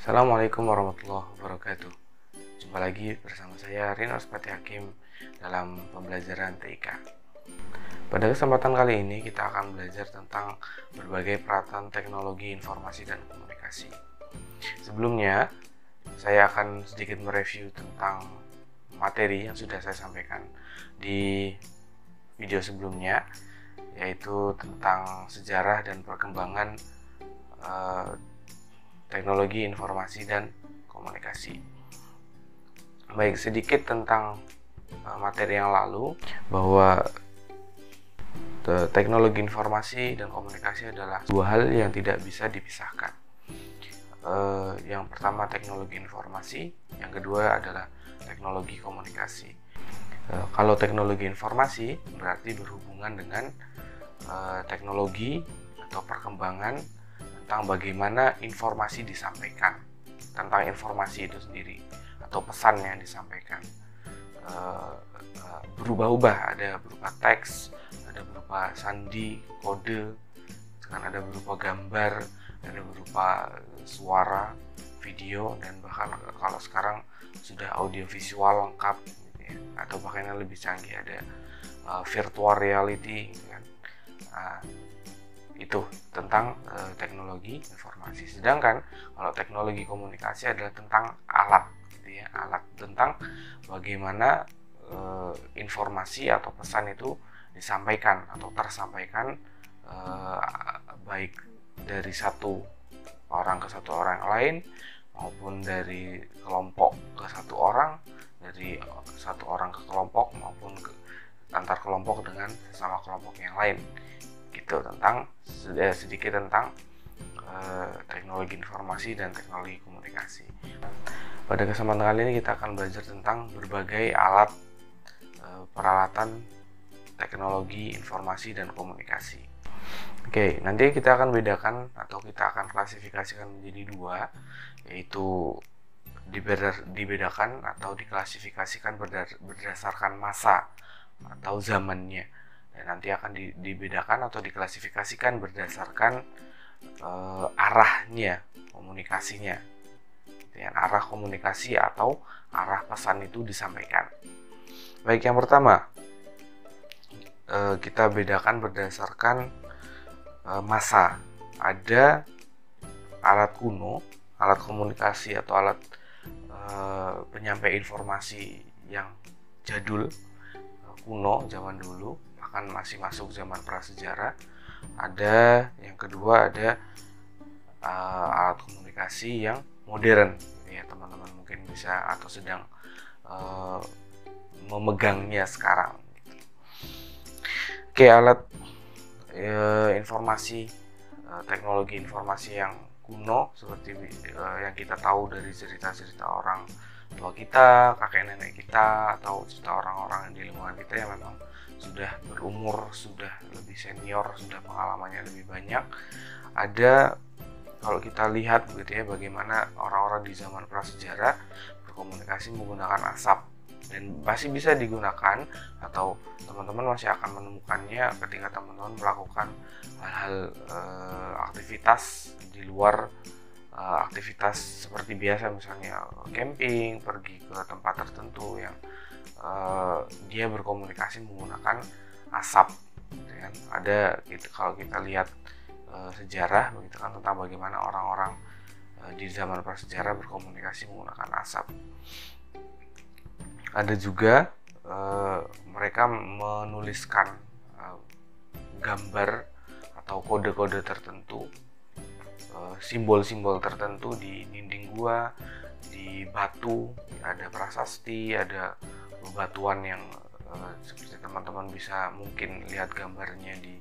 Assalamualaikum warahmatullahi wabarakatuh. Jumpa lagi bersama saya Rino Spati Hakim dalam pembelajaran TIK. Pada kesempatan kali ini kita akan belajar tentang berbagai peralatan teknologi informasi dan komunikasi. Sebelumnya, saya akan sedikit mereview tentang materi yang sudah saya sampaikan di video sebelumnya, yaitu tentang sejarah dan perkembangan teknologi informasi dan komunikasi. Baik, sedikit tentang materi yang lalu, bahwa teknologi informasi dan komunikasi adalah dua hal yang tidak bisa dipisahkan. Yang pertama teknologi informasi, yang kedua adalah teknologi komunikasi. Kalau teknologi informasi berarti berhubungan dengan teknologi atau perkembangan tentang bagaimana informasi disampaikan, tentang informasi itu sendiri atau pesan yang disampaikan. Berubah-ubah, ada berupa teks, ada berupa sandi, kode, ada berupa gambar, ada berupa suara, video, dan bahkan kalau sekarang sudah audio visual lengkap gitu ya, atau bahkan yang lebih canggih ada virtual reality gitu kan. Itu tentang teknologi informasi. Sedangkan kalau teknologi komunikasi adalah tentang alat gitu ya, alat tentang bagaimana informasi atau pesan itu disampaikan atau tersampaikan, baik dari satu orang ke satu orang lain, maupun dari kelompok ke satu orang, dari satu orang ke kelompok, maupun antar kelompok dengan sesama kelompok yang lain. Gitu, tentang sedikit tentang teknologi informasi dan teknologi komunikasi. Pada kesempatan kali ini kita akan belajar tentang berbagai alat peralatan teknologi informasi dan komunikasi. Oke, nanti kita akan bedakan atau kita akan klasifikasikan menjadi dua, yaitu dibedakan atau diklasifikasikan berdasarkan masa atau zamannya. Dan nanti akan dibedakan atau diklasifikasikan berdasarkan arahnya, komunikasinya, dengan arah komunikasi atau arah pesan itu disampaikan. Baik, yang pertama kita bedakan berdasarkan masa. Ada alat kuno, alat komunikasi atau alat penyampai informasi yang jadul, kuno, zaman dulu, bahkan masih masuk zaman prasejarah. Ada yang kedua, ada alat komunikasi yang modern ya, teman-teman mungkin bisa atau sedang memegangnya sekarang. Oke, alat informasi, teknologi informasi yang kuno seperti yang kita tahu dari cerita-cerita orang tua kita, kakek nenek kita, atau cerita orang-orang di lingkungan kita yang memang sudah berumur, sudah lebih senior, sudah pengalamannya lebih banyak. Ada, kalau kita lihat begitu ya, bagaimana orang-orang di zaman prasejarah berkomunikasi menggunakan asap, dan masih bisa digunakan atau teman-teman masih akan menemukannya ketika teman-teman melakukan hal-hal aktivitas di luar aktivitas seperti biasa, misalnya camping, pergi ke tempat tertentu yang dia berkomunikasi menggunakan asap gitu kan. Ada gitu, kalau kita lihat sejarah begitu kan, tentang bagaimana orang-orang di zaman prasejarah berkomunikasi menggunakan asap. Ada juga mereka menuliskan gambar atau kode-kode tertentu, simbol-simbol tertentu di dinding gua, di batu, ada prasasti, ada bebatuan yang seperti teman-teman bisa mungkin lihat gambarnya di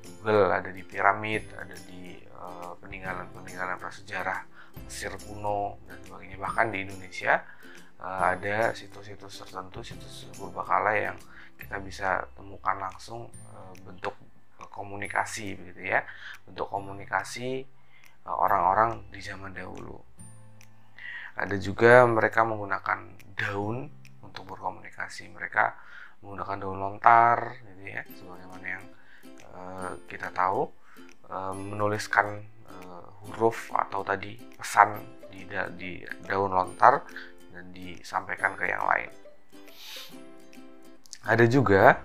Google, ada di piramid, ada di peninggalan-peninggalan prasejarah Mesir kuno dan sebagainya. Bahkan di Indonesia ada situs-situs tertentu, situs purbakala yang kita bisa temukan langsung bentuk komunikasi begitu ya, bentuk komunikasi orang-orang di zaman dahulu. Ada juga mereka menggunakan daun untuk berkomunikasi. Mereka menggunakan daun lontar gitu ya, sebagaimana yang kita tahu, menuliskan huruf atau tadi pesan di daun lontar dan disampaikan ke yang lain. Ada juga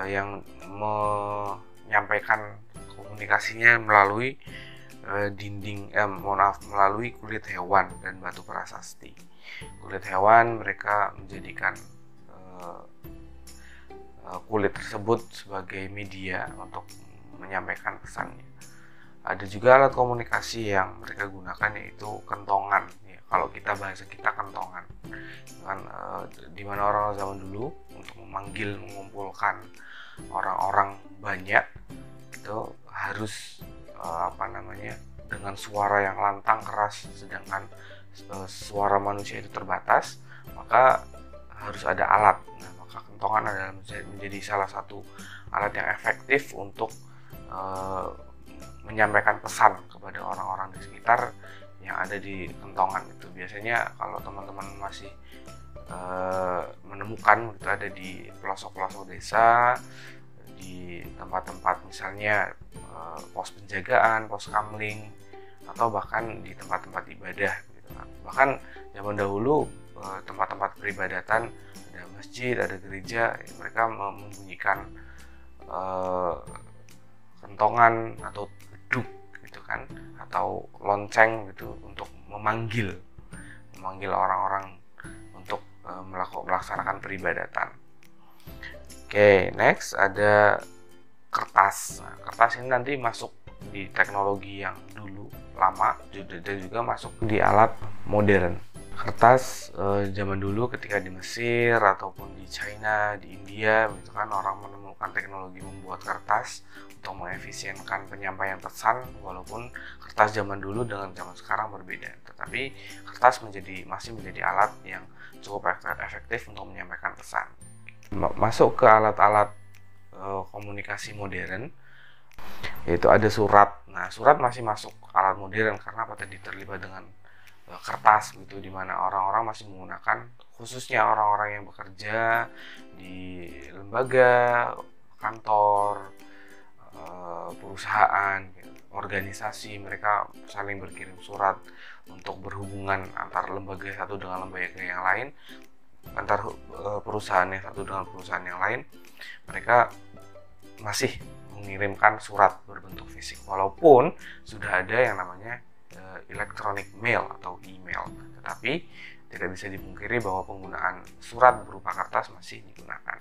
yang menyampaikan komunikasinya melalui melalui kulit hewan dan batu prasasti. Kulit hewan mereka menjadikan kulit tersebut sebagai media untuk menyampaikan pesannya. Ada juga alat komunikasi yang mereka gunakan, yaitu kentongan. Ya, kalau kita bahasa kita kentongan, kan di mana orang zaman dulu untuk mengumpulkan orang-orang banyak itu harus dengan suara yang lantang keras, sedangkan suara manusia itu terbatas, maka harus ada alat. Nah, maka kentongan adalah menjadi salah satu alat yang efektif untuk menyampaikan pesan kepada orang-orang di sekitar yang ada di kentongan itu. Biasanya kalau teman-teman masih menemukan itu ada di pelosok-pelosok desa, di tempat-tempat misalnya pos penjagaan, pos kamling, atau bahkan di tempat-tempat ibadah gitu. Bahkan zaman dahulu tempat-tempat peribadatan, ada masjid, ada gereja, mereka membunyikan kentongan atau beduk gitu kan, atau lonceng gitu untuk memanggil orang-orang untuk melaksanakan peribadatan. Oke, next ada kertas. Nah, kertas ini nanti masuk di teknologi yang dulu lama dan juga masuk di alat modern. Kertas zaman dulu ketika di Mesir ataupun di China, di India gitu kan, orang menemukan teknologi membuat kertas untuk mengefisienkan penyampaian pesan, walaupun kertas zaman dulu dengan zaman sekarang berbeda. Tetapi kertas masih menjadi alat yang cukup efektif untuk menyampaikan pesan. Masuk ke alat-alat komunikasi modern, yaitu ada surat. Nah, surat masih masuk alat modern karena tadi terlibat dengan kertas gitu, dimana orang-orang masih menggunakan, khususnya orang-orang yang bekerja di lembaga, kantor, perusahaan, organisasi, mereka saling berkirim surat untuk berhubungan antar lembaga satu dengan lembaga yang lain, antar perusahaan yang satu dengan perusahaan yang lain. Mereka masih mengirimkan surat berbentuk fisik, walaupun sudah ada yang namanya electronic mail atau email, tetapi tidak bisa dipungkiri bahwa penggunaan surat berupa kertas masih digunakan.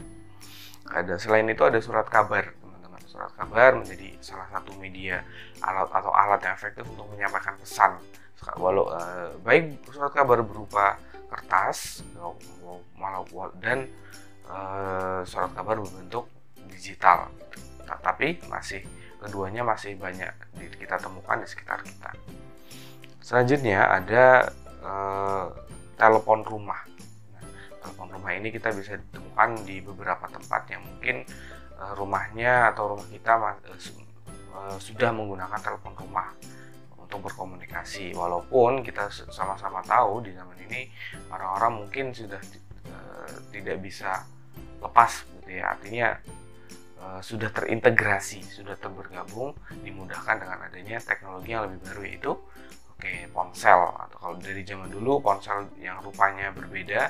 Selain itu ada surat kabar, teman-teman. Surat kabar menjadi salah satu media alat yang efektif untuk menyampaikan pesan. Baik surat kabar berupa kertas dan surat kabar berbentuk digital, tapi keduanya masih banyak kita temukan di sekitar kita. Selanjutnya ada telepon rumah. Nah, telepon rumah ini kita bisa ditemukan di beberapa tempat yang mungkin rumahnya atau rumah kita sudah menggunakan telepon rumah untuk berkomunikasi. Walaupun kita sama-sama tahu di zaman ini orang-orang mungkin sudah tidak bisa lepas gitu ya. Artinya sudah terintegrasi, sudah bergabung, dimudahkan dengan adanya teknologi yang lebih baru, yaitu ponsel. Atau kalau dari zaman dulu ponsel yang rupanya berbeda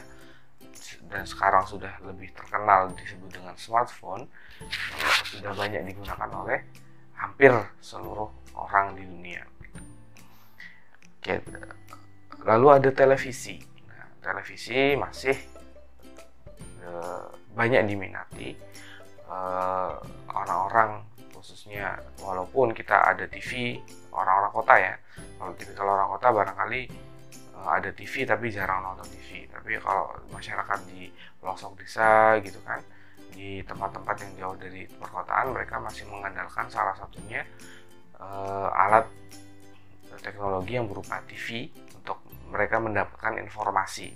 dan sekarang sudah lebih terkenal disebut dengan smartphone, sudah banyak digunakan oleh hampir seluruh orang di dunia. Lalu ada televisi. Nah, televisi masih banyak diminati orang-orang, khususnya walaupun kita ada TV, orang-orang kota ya. Kalau orang kota barangkali ada TV tapi jarang nonton TV. Tapi kalau masyarakat di pelosok desa gitu kan, di tempat-tempat yang jauh dari perkotaan, mereka masih mengandalkan salah satunya alat teknologi yang berupa TV untuk mereka mendapatkan informasi.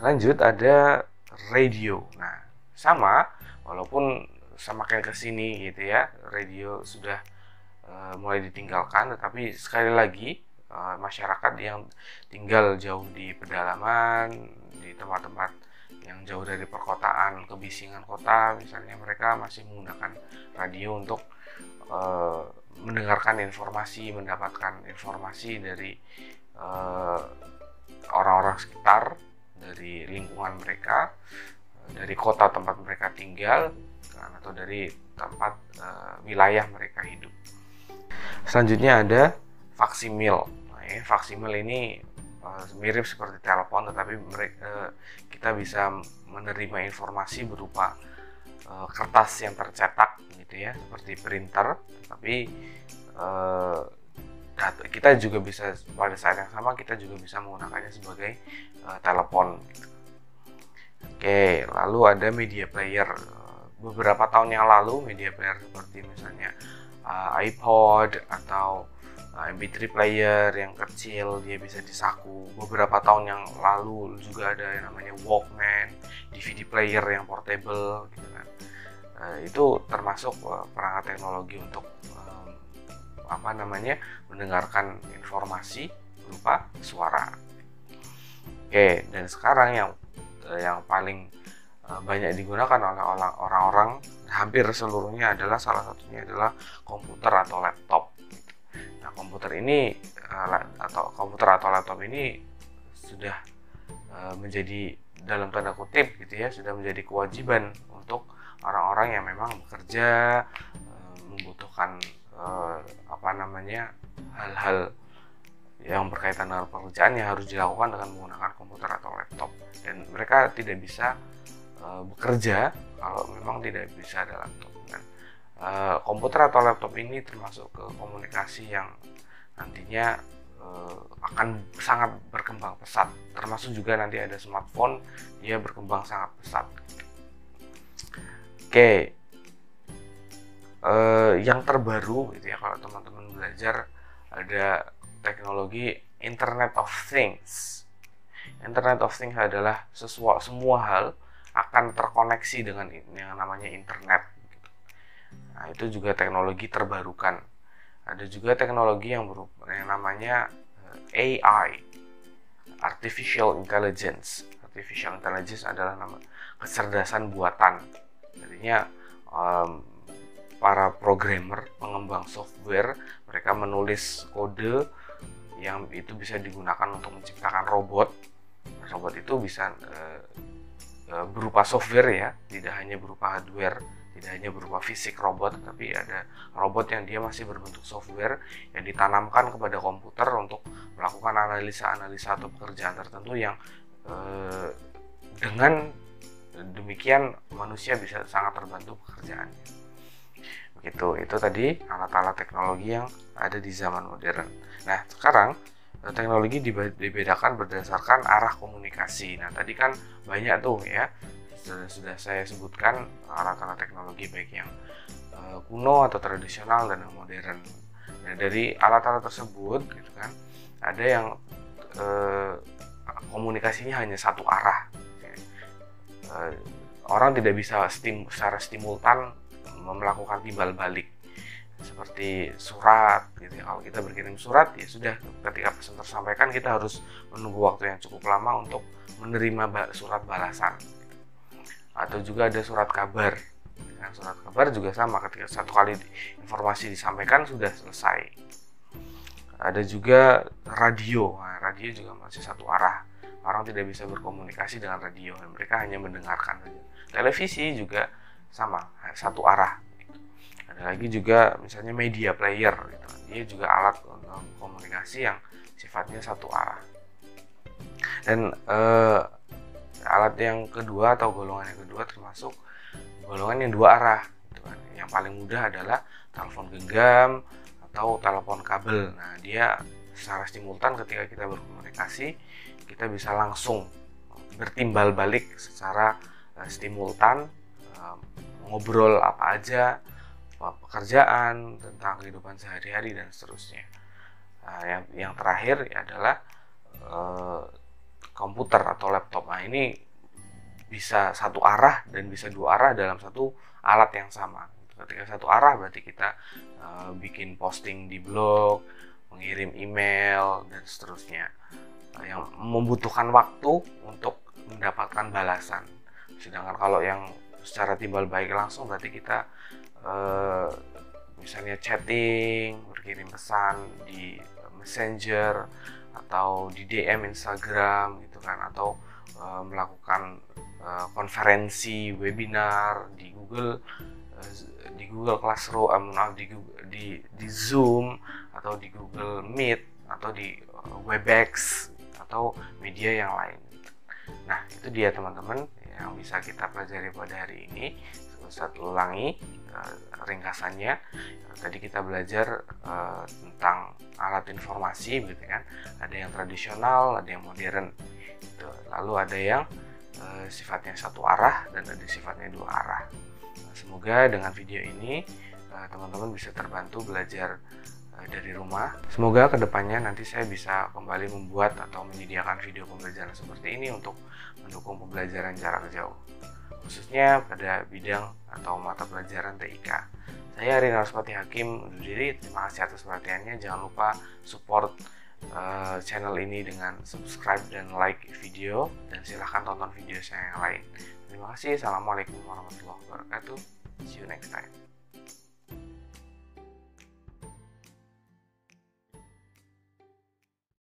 Lanjut ada radio. Nah, sama, walaupun semakin kesini gitu ya, radio sudah mulai ditinggalkan, tetapi sekali lagi masyarakat yang tinggal jauh di pedalaman, di tempat-tempat yang jauh dari perkotaan, kebisingan kota misalnya, mereka masih menggunakan radio untuk mendengarkan informasi, mendapatkan informasi dari orang-orang sekitar, dari lingkungan mereka, dari kota tempat mereka tinggal, atau dari tempat wilayah mereka hidup. Selanjutnya ada faksimil. Faksimil ini mirip seperti telepon, tetapi kita bisa menerima informasi berupa kertas yang tercetak gitu ya, seperti printer, tapi kita juga bisa pada saat yang sama kita juga bisa menggunakannya sebagai telepon gitu. Oke, lalu ada media player. Beberapa tahun yang lalu media player seperti misalnya iPod atau MP3 player yang kecil, dia bisa disaku. Beberapa tahun yang lalu juga ada yang namanya Walkman, DVD player yang portable gitu kan. Itu termasuk perangkat teknologi untuk mendengarkan informasi berupa suara. Oke, dan sekarang yang paling banyak digunakan oleh orang-orang hampir seluruhnya adalah salah satunya adalah komputer atau laptop. Nah, komputer atau laptop ini sudah menjadi dalam tanda kutip gitu ya, sudah menjadi kewajiban untuk orang-orang yang memang bekerja, membutuhkan hal-hal yang berkaitan dengan pekerjaan yang harus dilakukan dengan menggunakan komputer atau laptop, dan mereka tidak bisa bekerja kalau memang tidak bisa ada laptop. Komputer atau laptop ini termasuk ke komunikasi yang nantinya akan sangat berkembang pesat, termasuk juga nanti ada smartphone, dia berkembang sangat pesat. Oke, yang terbaru gitu ya, kalau teman-teman belajar, ada teknologi Internet of Things. Internet of Things adalah semua hal akan terkoneksi dengan yang namanya internet. Nah, itu juga teknologi terbarukan. Ada juga teknologi yang namanya AI, Artificial Intelligence. Artificial Intelligence adalah nama kecerdasan buatan. Artinya para programmer, pengembang software, mereka menulis kode yang itu bisa digunakan untuk menciptakan robot. Robot itu bisa berupa software ya, tidak hanya berupa hardware, tidak hanya berupa fisik robot, tapi ada robot yang dia masih berbentuk software yang ditanamkan kepada komputer untuk melakukan analisa-analisa atau pekerjaan tertentu yang dengan demikian manusia bisa sangat terbantu pekerjaannya. Begitu, itu tadi alat-alat teknologi yang ada di zaman modern. Nah, sekarang teknologi dibedakan berdasarkan arah komunikasi. Nah, tadi kan banyak tuh ya, sudah saya sebutkan alat-alat teknologi baik yang kuno atau tradisional dan yang modern. Nah, dari alat-alat tersebut gitu kan, ada yang komunikasinya hanya satu arah. Orang tidak bisa secara simultan melakukan timbal balik seperti surat gitu ya. Kalau kita berkirim surat ya sudah, ketika pesan tersampaikan kita harus menunggu waktu yang cukup lama untuk menerima surat balasan. Atau juga ada surat kabar. Nah, surat kabar juga sama, ketika satu kali informasi disampaikan sudah selesai. Ada juga radio. Nah, radio juga masih satu arah. Orang tidak bisa berkomunikasi dengan radio, mereka hanya mendengarkan saja. Televisi juga sama, satu arah. Ada lagi juga misalnya media player gitu. Dia juga alat untuk komunikasi yang sifatnya satu arah. Dan alat yang kedua atau golongan yang kedua termasuk golongan yang dua arah gitu kan. Yang paling mudah adalah telepon genggam atau telepon kabel. Nah, dia secara simultan ketika kita berkomunikasi kita bisa langsung bertimbal balik secara simultan, ngobrol apa aja, pekerjaan, tentang kehidupan sehari-hari dan seterusnya. Nah, yang terakhir adalah komputer atau laptop. Nah, ini bisa satu arah dan bisa dua arah dalam satu alat yang sama. Ketika satu arah berarti kita bikin posting di blog, mengirim email dan seterusnya, yang membutuhkan waktu untuk mendapatkan balasan. Sedangkan kalau yang secara timbal balik langsung berarti kita misalnya chatting, berkirim pesan di Messenger atau di DM Instagram gitu kan, atau melakukan konferensi webinar di Google Classroom, di Zoom atau di Google Meet atau di Webex atau media yang lain. Nah, itu dia teman-teman yang bisa kita pelajari pada hari ini. Ustadz ulangi ringkasannya. Tadi kita belajar tentang alat informasi gitu kan. Ada yang tradisional, ada yang modern gitu. Lalu ada yang sifatnya satu arah dan ada sifatnya dua arah. Nah, semoga dengan video ini teman-teman bisa terbantu belajar dari rumah. Semoga kedepannya nanti saya bisa kembali membuat atau menyediakan video pembelajaran seperti ini untuk mendukung pembelajaran jarak jauh, khususnya pada bidang atau mata pelajaran TIK. Saya Rina Rospati Hakim undur diri. Terima kasih atas perhatiannya. Jangan lupa support channel ini dengan subscribe dan like video, dan silahkan tonton video saya yang lain. Terima kasih. Assalamualaikum warahmatullahi wabarakatuh. See you next time.